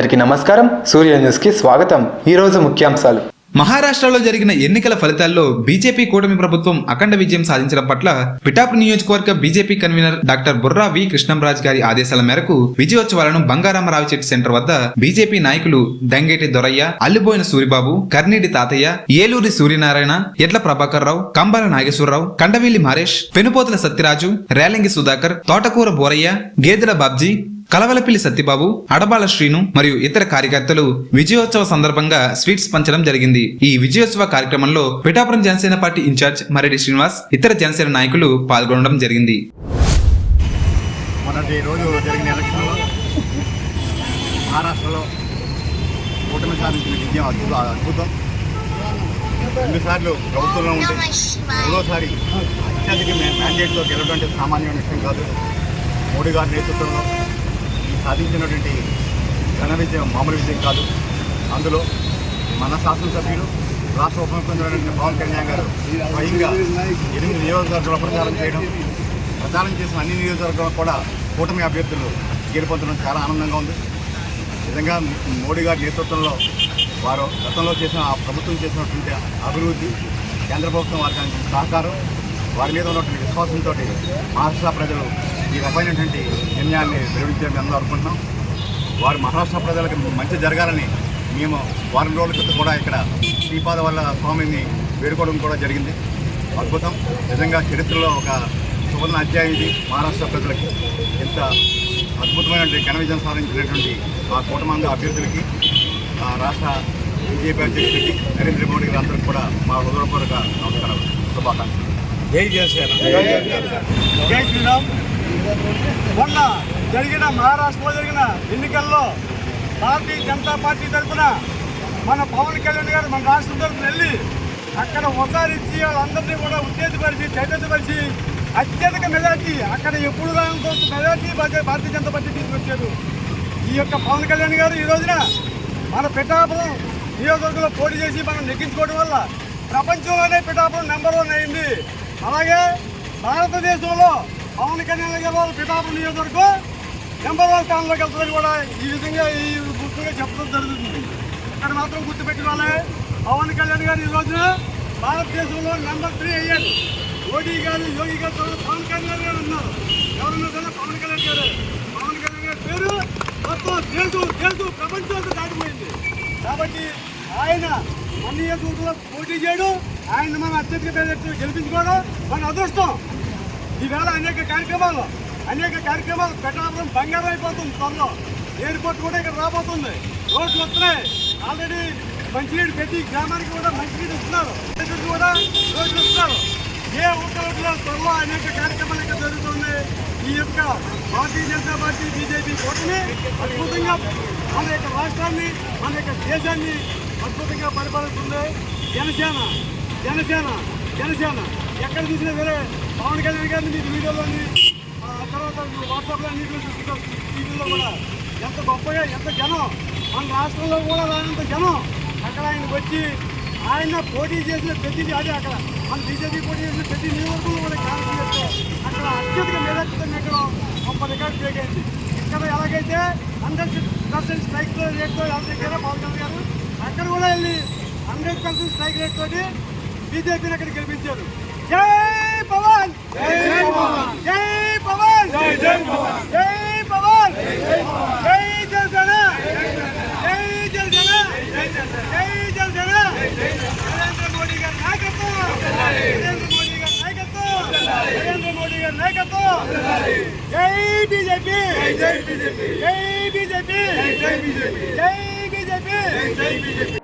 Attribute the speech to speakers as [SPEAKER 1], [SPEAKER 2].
[SPEAKER 1] అందరికీ నమస్కారం. సూర్య న్యూస్ కి స్వాగతం. ఈ రోజు ముఖ్యాంశాలు.
[SPEAKER 2] మహారాష్ట్రలో జరిగిన ఎన్నికల ఫలితాల్లో బీజేపీ కూటమి ప్రభుత్వం అఖండ విజయం సాధించడం పట్ల పిఠాపురం నియోజకవర్గ బీజేపీ కన్వీనర్ డాక్టర్ బుర్రా వి కృష్ణంరాజ్ గారి ఆదేశాల మేరకు విజయోత్సవాలను బంగారామరావు చెట్టు సెంటర్ వద్ద బీజేపీ నాయకులు దంగేటి దొరయ్య, అల్లిబోయిన సూరిబాబు, కర్నీటి తాతయ్య, ఏలూరి సూర్యనారాయణ, ఎడ్ల ప్రభాకర్ రావు, కంబాల నాగేశ్వరరావు, కండవీలి మారేష్, పెనుపోతల సత్యరాజు, రేలంగి సుధాకర్, తోటకూర బోరయ్య, గేదెల బాబ్జీ, కలవలపిల్లి సత్యబాబు, అడబాల శ్రీను మరియు ఇతర కార్యకర్తలు విజయోత్సవ సందర్భంగా స్వీట్స్ పంచడం జరిగింది. ఈ విజయోత్సవ కార్యక్రమంలో పిఠాపురం జనసేన పార్టీ ఇన్ఛార్జ్ మరెడ్డి శ్రీనివాస్, ఇతర జనసేన నాయకులు పాల్గొనడం జరిగింది.
[SPEAKER 3] మహారాష్ట్రలో కూటమి సాధించిన విజయం అద్భుతం. రెండుసార్లు ప్రభుత్వంలో ఉంటే మూడోసారి అత్యధిక మ్యాండేట్తో గెలవడం సామాన్యమైన విషయం కాదు. మోడీ గారి నేతృత్వంలో సాధించినటువంటి ఘన విజయం మామూలు విజయం కాదు. అందులో మన శాసనసభ్యులు, రాష్ట్ర ఉప ముఖ్యమంత్రి పవన్ కళ్యాణ్ గారు స్వయంగా 8 నియోజకవర్గాల్లో ప్రచారం చేసిన అన్ని నియోజకవర్గాల్లో కూడా కూటమి అభ్యర్థులు గెలుపొందడం చాలా ఆనందంగా ఉంది. నిజంగా మోడీ గారి నేతృత్వంలో వారు గతంలో చేసిన ప్రభుత్వం చేసినటువంటి అభివృద్ధి, కేంద్ర ప్రభుత్వం వారికి అందించిన సహకారం, వారి మీద ఉన్నటువంటి విశ్వాసంతో మహారాష్ట్ర ప్రజలు ఈ రకమైనటువంటి నిర్ణయాన్ని వెలువరించాలని అందరూ అనుకుంటున్నాం. వారు మహారాష్ట్ర ప్రజలకు మంచి జరగాలని మేము వారం రోజుల క్రితం కూడా ఇక్కడ శ్రీపాద వల్ల స్వామిని వేడుకోవడం కూడా జరిగింది. అద్భుతం. నిజంగా చరిత్రలో ఒక సువర్ణ అధ్యాయం ఇది. మహారాష్ట్ర ప్రజలకి ఎంత అద్భుతమైనటువంటి ఘన విజయం సాధించినటువంటి ఆ కూటమి అభ్యర్థులకి, రాష్ట్ర బీజేపీ అధ్యక్షుడికి నరేంద్ర మోడీ గారి అందరికీ కూడా మా హృదయపూర్వక నమస్కారాలు, శుభాకాంక్షలు. జై జనసేన.
[SPEAKER 4] జై శ్రీరామ్. మొన్న జరిగిన మహారాష్ట్రలో జరిగిన ఎన్నికల్లో భారతీయ జనతా పార్టీ తరఫున మన పవన్ కళ్యాణ్ గారు మన రాష్ట్రం తరఫున వెళ్ళి అక్కడ ఒకసారి ఇచ్చి వాళ్ళందరినీ కూడా ఉత్తేజపరిచి, చైతన్యపరిచి అత్యధిక మెజార్టీ, అక్కడ ఎప్పుడు రానంత మెజార్టీ భారతీయ జనతా పార్టీ తీసుకొచ్చారు. ఈ యొక్క పవన్ కళ్యాణ్ గారు ఈ రోజున మన పిఠాపురం నియోజకవర్గంలో పోటీ చేసి మనం నెగ్గించుకోవడం వల్ల ప్రపంచంలోనే పిఠాపురం నెంబర్ 1 అయింది. అలాగే భారతదేశంలో పవన్ కళ్యాణ్ గారు పిఠాపురం నియోజకవర్గం నెంబర్ 1 స్థానంలోకి వెళ్తుందని కూడా ఈ విధంగా ఈ గుర్తుగా చెప్పడం జరుగుతుంది. ఇక్కడ మాత్రం గుర్తుపెట్టిన వాళ్ళే పవన్ కళ్యాణ్ గారు ఈ రోజున భారతదేశంలో నెంబర్ 3 అయ్యారు. మోడీ గారు, యోగి గారు, పవన్ కళ్యాణ్ గారు ఉన్నారు. ఎవరున్నా పవన్ కళ్యాణ్ గారు. పవన్ కళ్యాణ్ గారి పేరు మొత్తం దేశం ప్రపంచంతో దాటిపోయింది. కాబట్టి ఆయన మన నియోజకవర్గంలో పోటీ చేయడం, ఆయన మన అత్యధిక మెజార్టీతో గెలిపించుకోవడం మన అదృష్టం. ఈవేళ అనేక కార్యక్రమాలు పిఠాపురం బంగారం అయిపోతుంది. త్వరలో ఎయిర్పోర్ట్ కూడా ఇక్కడ రాబోతుంది. రోడ్లు వస్తున్నాయి. ఆల్రెడీ మంచినీడు ప్రతి గ్రామానికి కూడా మంచినీడు ఇస్తున్నారు, కూడా రోడ్లు ఇస్తున్నారు. ఏ ఒక్కరిలో త్వరలో అనేక కార్యక్రమాలు ఇక్కడ జరుగుతున్నాయి. ఈ యొక్క భారతీయ జనతా పార్టీ బీజేపీ కూటమి అద్భుతంగా మన యొక్క రాష్ట్రాన్ని, మన యొక్క దేశాన్ని అద్భుతంగా పరిపాలిస్తుంది. జనసేన ఎక్కడ చూసినా వేరే పవన్ కళ్యాణ్ గారిని మీకు వీడియోలోని తర్వాత వాట్సాప్లో అన్నింటిలో చూస్తున్నాం, టీవీలో కూడా ఎంత గొప్పగా, ఎంత జనం, మన రాష్ట్రంలో కూడా రానంత జనం అక్కడ ఆయనకు వచ్చి ఆయన పోటీ చేసిన ప్రతిదీ అదే. అక్కడ మన బీజేపీ పోటీ చేసిన ప్రతి నియోజకవర్గంలో కూడా కాంగ్రెస్ అక్కడ అత్యధిక మెజార్టీతో ఎక్కడం గొప్ప రికార్డు బ్రేక్ అయింది. ఇక్కడ ఎలాగైతే 100% స్ట్రైక్ రేట్తో ఎవరికైనా పవన్ కళ్యాణ్ గారు అక్కడ కూడా వెళ్ళి 100% స్ట్రైక్ రేట్ తోటి బీజేపీని అక్కడ గెలిపించారు. జై పవన్, జై పవన్, జై పవన్, జై పవన్, జై పవన్, జై జనసేన, జై జనసేన, జై జనసేన. నరేంద్ర మోడీ గారి నాయకత్వం, నరేంద్ర మోడీ గారి నాయకత్వం, నరేంద్ర మోడీ గారి నాయకత్వం. జై బీజేపీ, జై బీజేపీ, జై బీజేపీ, జై బీజేపీ, జై బీజేపీ, జై బీజేపీ.